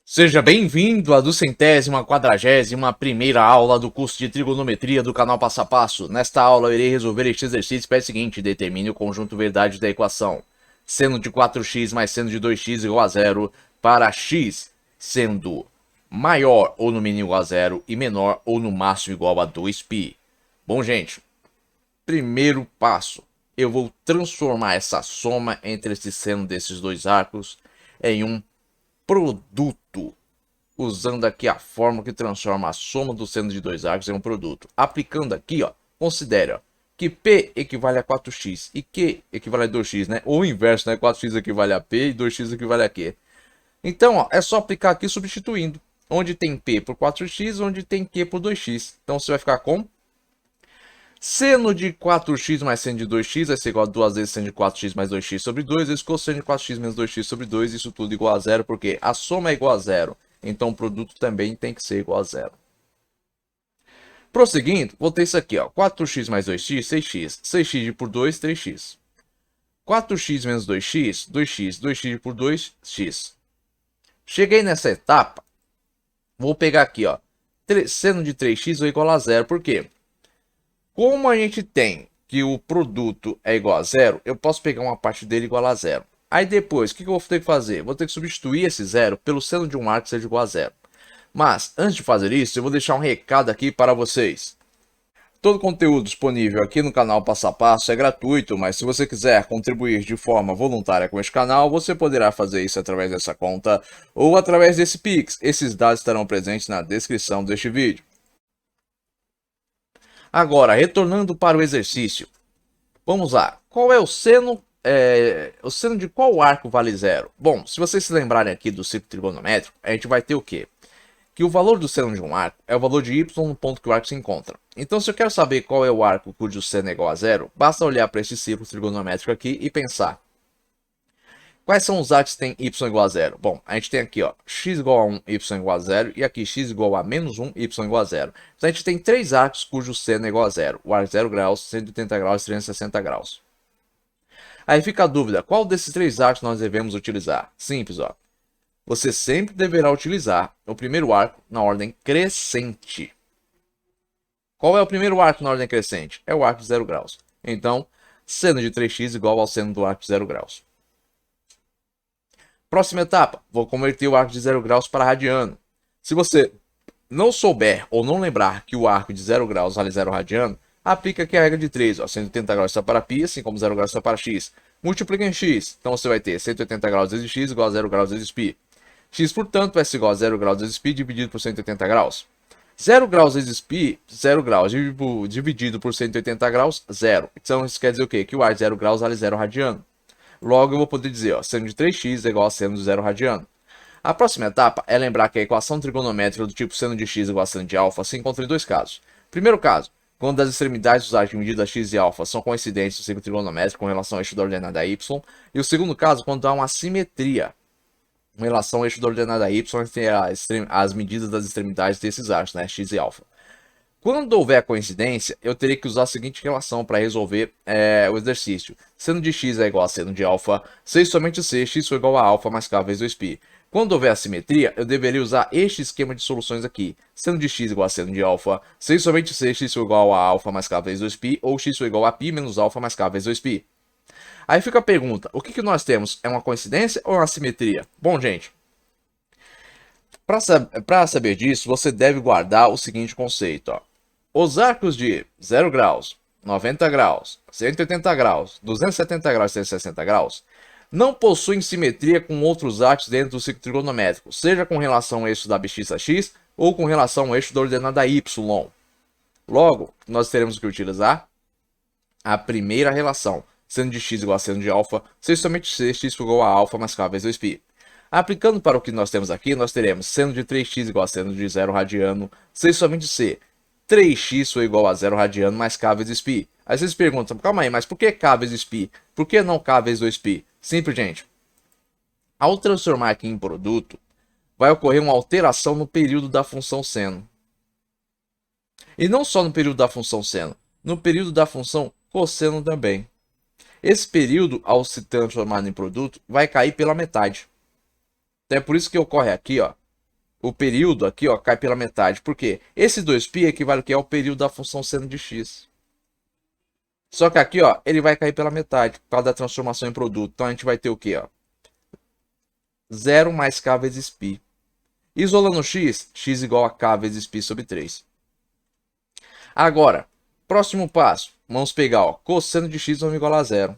Seja bem-vindo à 241ª aula do curso de trigonometria do canal Passo a Passo. Nesta aula eu irei resolver este exercício para o seguinte: determine o conjunto verdade da equação seno de 4x mais seno de 2x igual a zero para x sendo maior ou no mínimo igual a zero e menor ou no máximo igual a 2π. Bom, gente, primeiro passo, eu vou transformar essa soma entre esse seno desses dois arcos em um produto, usando aqui a fórmula que transforma a soma do seno de dois arcos em um produto. Aplicando aqui, ó, considere ó, que P equivale a 4x e Q equivale a 2x, né? Ou o inverso, né? 4x equivale a P e 2x equivale a Q. Então, ó, é só aplicar aqui substituindo. Onde tem P por 4x, onde tem Q por 2x. Então, você vai ficar com seno de 4x mais seno de 2x vai ser igual a 2 vezes seno de 4x mais 2x sobre 2, vezes cosseno de 4x menos 2x sobre 2, isso tudo igual a zero, porque a soma é igual a zero. Então, o produto também tem que ser igual a zero. Prosseguindo, vou ter isso aqui, ó, 4x mais 2x, 6x. 6x por 2, 3x. 4x menos 2x, 2x. 2x por 2, x. Cheguei nessa etapa, vou pegar aqui, ó, seno de 3x é igual a zero. Por quê? Como a gente tem que o produto é igual a zero, eu posso pegar uma parte dele igual a zero. Aí depois, o que eu vou ter que fazer? Vou ter que substituir esse zero pelo seno de um arco que seja igual a zero. Mas, antes de fazer isso, eu vou deixar um recado aqui para vocês. Todo conteúdo disponível aqui no canal Passo a Passo é gratuito, mas se você quiser contribuir de forma voluntária com este canal, você poderá fazer isso através dessa conta ou através desse Pix. Esses dados estarão presentes na descrição deste vídeo. Agora, retornando para o exercício, vamos lá. Qual é o seno? O seno de qual arco vale zero? Bom, se vocês se lembrarem aqui do círculo trigonométrico, a gente vai ter o quê? Que o valor do seno de um arco é o valor de y no ponto que o arco se encontra. Então, se eu quero saber qual é o arco cujo seno é igual a zero, basta olhar para este círculo trigonométrico aqui e pensar: quais são os arcos que têm y igual a zero? Bom, a gente tem aqui, ó, x igual a 1, y igual a zero, e aqui x igual a menos 1, y igual a zero. Então, a gente tem três arcos cujo seno é igual a zero. O arco 0 graus, 180 graus e 360 graus. Aí fica a dúvida, qual desses três arcos nós devemos utilizar? Simples, ó. Você sempre deverá utilizar o primeiro arco na ordem crescente. Qual é o primeiro arco na ordem crescente? É o arco de 0 graus. Então, seno de 3x igual ao seno do arco de 0 graus. Próxima etapa, vou converter o arco de 0 graus para radiano. Se você não souber ou não lembrar que o arco de 0 graus vale 0 radiano, aplica aqui a regra de 3, ó, 180 graus está para π, assim como 0 graus está para x. Multiplica em x, então você vai ter 180 graus vezes x igual a 0 graus vezes π. X, portanto, vai ser igual a 0 graus vezes π dividido por 180 graus. 0 graus vezes π, 0 graus dividido por 180 graus, 0. Então isso quer dizer o quê? Que o ar de 0 graus vale 0 radiano. Logo eu vou poder dizer, ó, seno de 3x é igual a seno de 0 radiano. A próxima etapa é lembrar que a equação trigonométrica do tipo seno de x igual a seno de alfa se encontra em dois casos. Primeiro caso, quando as extremidades dos arcos de medida x e alfa são coincidentes no ciclo trigonométrico com relação ao eixo da ordenada y. E o segundo caso, quando há uma assimetria em relação ao eixo da ordenada y entre as medidas das extremidades desses arcos, né, x e alfa. Quando houver coincidência, eu terei que usar a seguinte relação para resolver o exercício. Seno de x é igual a seno de alfa, se e somente se x for igual a alfa mais k vezes 2π. Quando houver assimetria, eu deveria usar este esquema de soluções aqui. Seno de x igual a seno de alfa, se e somente se x for igual a alfa mais k vezes 2π, ou x for igual a π menos alfa mais k vezes 2π. Aí fica a pergunta, o que nós temos? É uma coincidência ou uma assimetria? Bom, gente, para saber disso, você deve guardar o seguinte conceito, ó. Os arcos de 0 graus, 90 graus, 180 graus, 270 graus e 360 graus não possuem simetria com outros arcos dentro do ciclo trigonométrico, seja com relação ao eixo da abscissa x ou com relação ao eixo da ordenada y. Logo, nós teremos que utilizar a primeira relação, seno de x igual a seno de alfa, se somente se x for igual a alfa mais k vezes 2π. Aplicando para o que nós temos aqui, nós teremos seno de 3x igual a seno de 0 radiano, se somente se 3x for igual a 0 radiano mais k vezes π. Aí vocês perguntam, calma aí, mas por que k vezes π? Por que não k vezes 2π? Simples, gente. Ao transformar aqui em produto, vai ocorrer uma alteração no período da função seno. E não só no período da função seno, no período da função cosseno também. Esse período, ao se transformar em produto, vai cair pela metade. Então é por isso que ocorre aqui, ó, o período aqui, ó, cai pela metade. Por quê? Esse 2π equivale ao período da função seno de x. Só que aqui, ó, ele vai cair pela metade, por causa da transformação em produto. Então a gente vai ter o quê, ó? 0 mais k vezes π. Isolando x, x igual a k vezes π sobre 3. Agora, próximo passo. Vamos pegar, ó, cosseno de x igual a 0.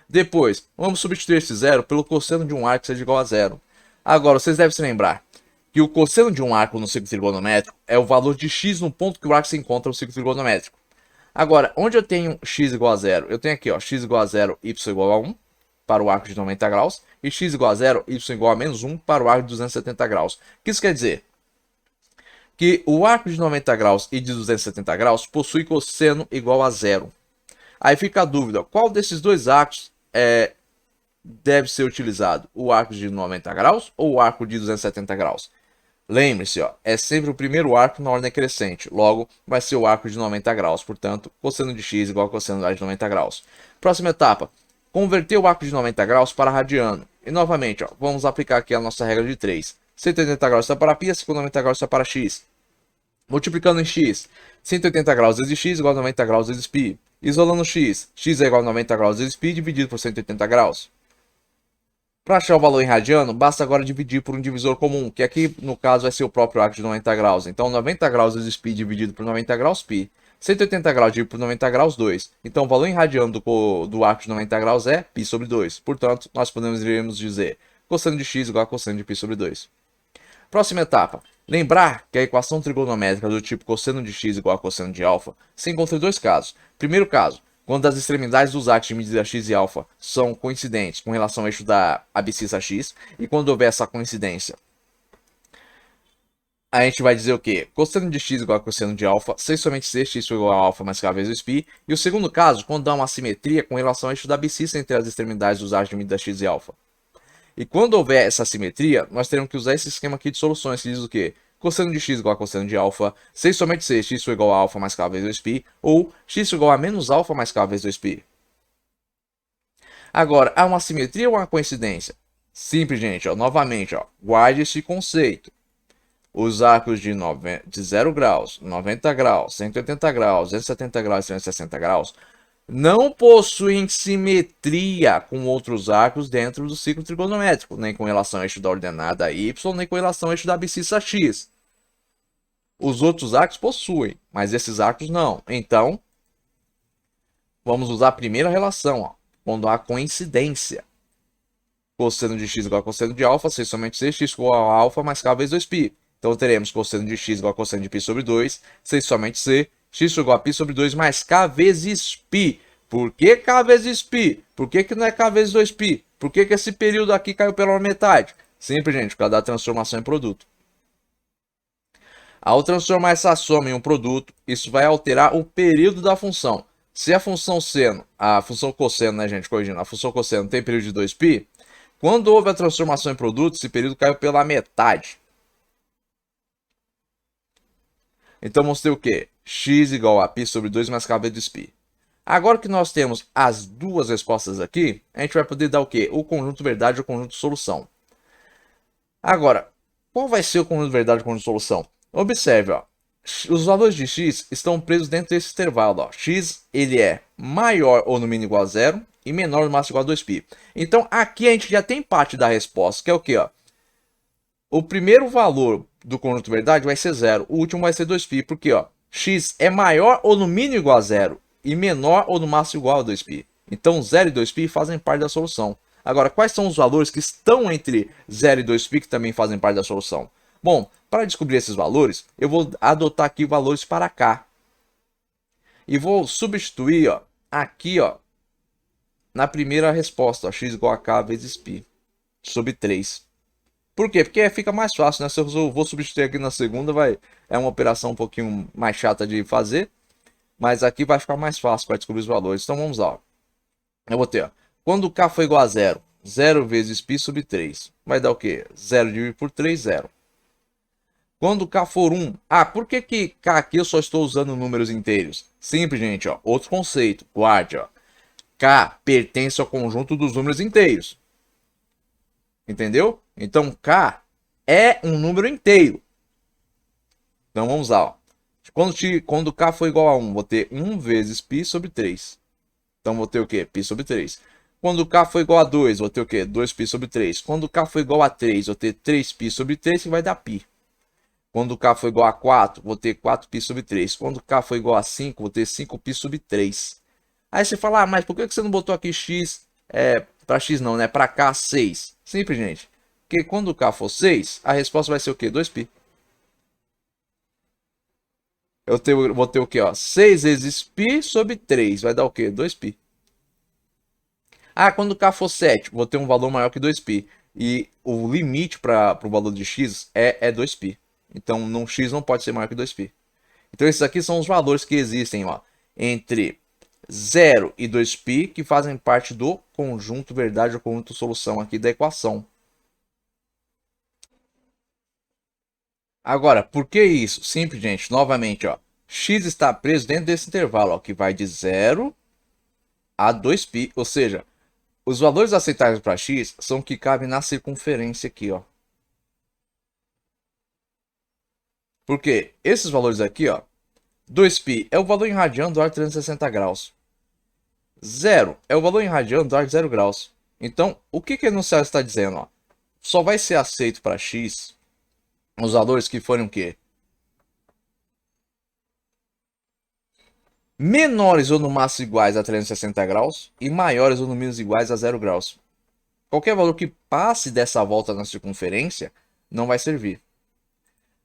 Depois, vamos substituir esse zero pelo cosseno de um arco que seja igual a 0. Agora, vocês devem se lembrar que o cosseno de um arco no ciclo trigonométrico é o valor de x no ponto que o arco se encontra no ciclo trigonométrico. Agora, onde eu tenho x igual a 0? Eu tenho aqui, ó, x igual a 0, y igual a 1 para o arco de 90 graus e x igual a 0, y igual a menos 1 para o arco de 270 graus. O que isso quer dizer? Que o arco de 90 graus e de 270 graus possui cosseno igual a 0. Aí fica a dúvida, qual desses dois arcos deve ser utilizado? O arco de 90 graus ou o arco de 270 graus? Lembre-se, ó, é sempre o primeiro arco na ordem crescente, logo vai ser o arco de 90 graus, portanto, cosseno de x igual a cosseno de 90 graus. Próxima etapa, converter o arco de 90 graus para radiano. E novamente, ó, vamos aplicar aqui a nossa regra de 3. 180 graus está para π, 90 graus está para x. Multiplicando em x, 180 graus vezes x igual a 90 graus vezes π. Isolando x, x é igual a 90 graus vezes π dividido por 180 graus. Para achar o valor em radiano, basta agora dividir por um divisor comum, que aqui no caso vai ser o próprio arco de 90 graus. Então 90 graus vezes π dividido por 90 graus, π. 180 graus dividido por 90 graus, 2. Então o valor em radiano do arco de 90 graus é π sobre 2. Portanto, nós podemos dizer cosseno de x igual a cosseno de π sobre 2. Próxima etapa. Lembrar que a equação trigonométrica do tipo cosseno de x igual a cosseno de alfa se encontra em dois casos. Primeiro caso, quando as extremidades dos arcos de medida x e alfa são coincidentes com relação ao eixo da abscissa x, e quando houver essa coincidência, a gente vai dizer o quê? Cosseno de x igual a cosseno de alfa, sem somente ser x igual a alfa mais k vezes π. E o segundo caso, quando há uma assimetria com relação ao eixo da abscissa entre as extremidades dos arcos de medida x e alfa. E quando houver essa assimetria, nós teremos que usar esse esquema aqui de soluções, que diz o quê? Cosseno de x igual a cosseno de alfa, sem somente ser x igual a alfa mais k vezes 2π, ou x igual a menos alfa mais k vezes 2π. Agora, há uma simetria ou uma coincidência? Simples, gente, ó, novamente, ó, guarde esse conceito. Os arcos de 0 graus, 90 graus, 180 graus, 270 graus e 360 graus não possuem simetria com outros arcos dentro do ciclo trigonométrico, nem com relação ao eixo da ordenada y, nem com relação ao eixo da abscissa x. Os outros arcos possuem, mas esses arcos não. Então, vamos usar a primeira relação, ó, quando há coincidência. Cosseno de x igual a cosseno de alfa, sem somente ser x igual a alfa mais k vezes 2π. Então, teremos cosseno de x igual a cosseno de π sobre 2, sem somente ser x igual a π sobre 2 mais k vezes π. Por que k vezes π? Por que não é k vezes 2π? Por que esse período aqui caiu pela metade? Simples, gente, por causa da transformação em produto. Ao transformar essa soma em um produto, isso vai alterar o período da função. Se a função seno, a função cosseno, né, gente, corrigindo, a função cosseno tem período de 2π, quando houve a transformação em produto, esse período caiu pela metade. Então vamos ter o quê? X igual a π sobre 2 mais k vezes π. Agora que nós temos as duas respostas aqui, a gente vai poder dar o quê? O conjunto verdade e o conjunto solução. Agora, qual vai ser o conjunto verdade e o conjunto solução? Observe, ó, os valores de x estão presos dentro desse intervalo. Ó. X ele é maior ou no mínimo igual a 0 e menor ou no máximo igual a 2π. Então aqui a gente já tem parte da resposta, que é o quê? Ó? O primeiro valor do conjunto verdade vai ser 0, o último vai ser 2π, porque ó, x é maior ou no mínimo igual a 0 e menor ou no máximo igual a 2π. Então 0 e 2π fazem parte da solução. Agora, quais são os valores que estão entre 0 e 2π que também fazem parte da solução? Bom, para descobrir esses valores, eu vou adotar aqui valores para k. E vou substituir ó, aqui ó, na primeira resposta, ó, x igual a k vezes π sobre 3. Por quê? Porque fica mais fácil, né? Se eu vou substituir aqui na segunda, é uma operação um pouquinho mais chata de fazer. Mas aqui vai ficar mais fácil para descobrir os valores. Então vamos lá. Ó. Eu vou ter, ó, quando k for igual a 0, 0 vezes π sobre 3. Vai dar o quê? 0 dividido por 3, 0. Quando k for 1, por que k aqui eu só estou usando números inteiros? Simples, gente, ó, outro conceito, guarde, ó. K pertence ao conjunto dos números inteiros. Entendeu? Então k é um número inteiro. Então vamos lá, ó. Quando k for igual a 1, vou ter 1 vezes π sobre 3. Então vou ter o quê? Π sobre 3. Quando k for igual a 2, vou ter o quê? 2π sobre 3. Quando k for igual a 3, vou ter 3π sobre 3, que vai dar π. Quando k for igual a 4, vou ter 4π sobre 3. Quando k for igual a 5, vou ter 5π sobre 3. Aí você fala, ah, mas por que você não botou aqui x, para x não, né? Para k 6? Simples, gente. Porque quando k for 6, a resposta vai ser o quê? 2π. Vou ter o quê? Ó? 6 vezes π sobre 3. Vai dar o quê? 2π. Ah, quando k for 7, vou ter um valor maior que 2π. E o limite para o valor de x é 2π. Então, x não pode ser maior que 2π. Então, esses aqui são os valores que existem ó, entre 0 e 2π, que fazem parte do conjunto verdade ou conjunto solução aqui da equação. Agora, por que isso? Simples, gente. Novamente, ó, x está preso dentro desse intervalo, ó, que vai de 0 a 2π. Ou seja, os valores aceitáveis para x são que cabem na circunferência aqui, ó. Porque esses valores aqui, ó, 2π é o valor em radiano do ar de 360 graus. 0 é o valor em radiano do ar de 0 graus. Então, o que o enunciado está dizendo? Ó? Só vai ser aceito para x os valores que forem o quê? Menores ou no máximo iguais a 360 graus e maiores ou no mínimo iguais a 0 graus. Qualquer valor que passe dessa volta na circunferência não vai servir.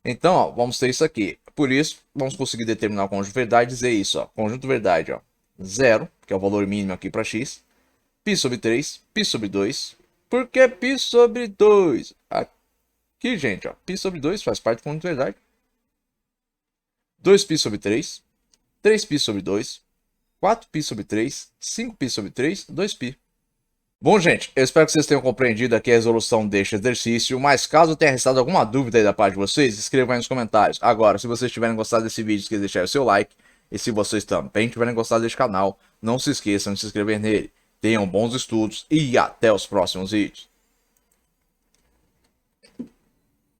Então, ó, vamos ter isso aqui. Por isso, vamos conseguir determinar o conjunto verdade e dizer isso. Ó. Conjunto verdade, ó, 0, que é o valor mínimo aqui para x. π sobre 3, π sobre 2. Por que π sobre 2? Aqui, gente, ó, π sobre 2 faz parte do conjunto verdade. 2π sobre 3, 3π sobre 2, 4π sobre 3, 5π sobre 3, 2π. Bom, gente, eu espero que vocês tenham compreendido aqui a resolução deste exercício, mas caso tenha restado alguma dúvida aí da parte de vocês, escrevam aí nos comentários. Agora, se vocês tiverem gostado desse vídeo, esqueçam de deixar o seu like, e se vocês também tiverem gostado deste canal, não se esqueçam de se inscrever nele. Tenham bons estudos e até os próximos vídeos.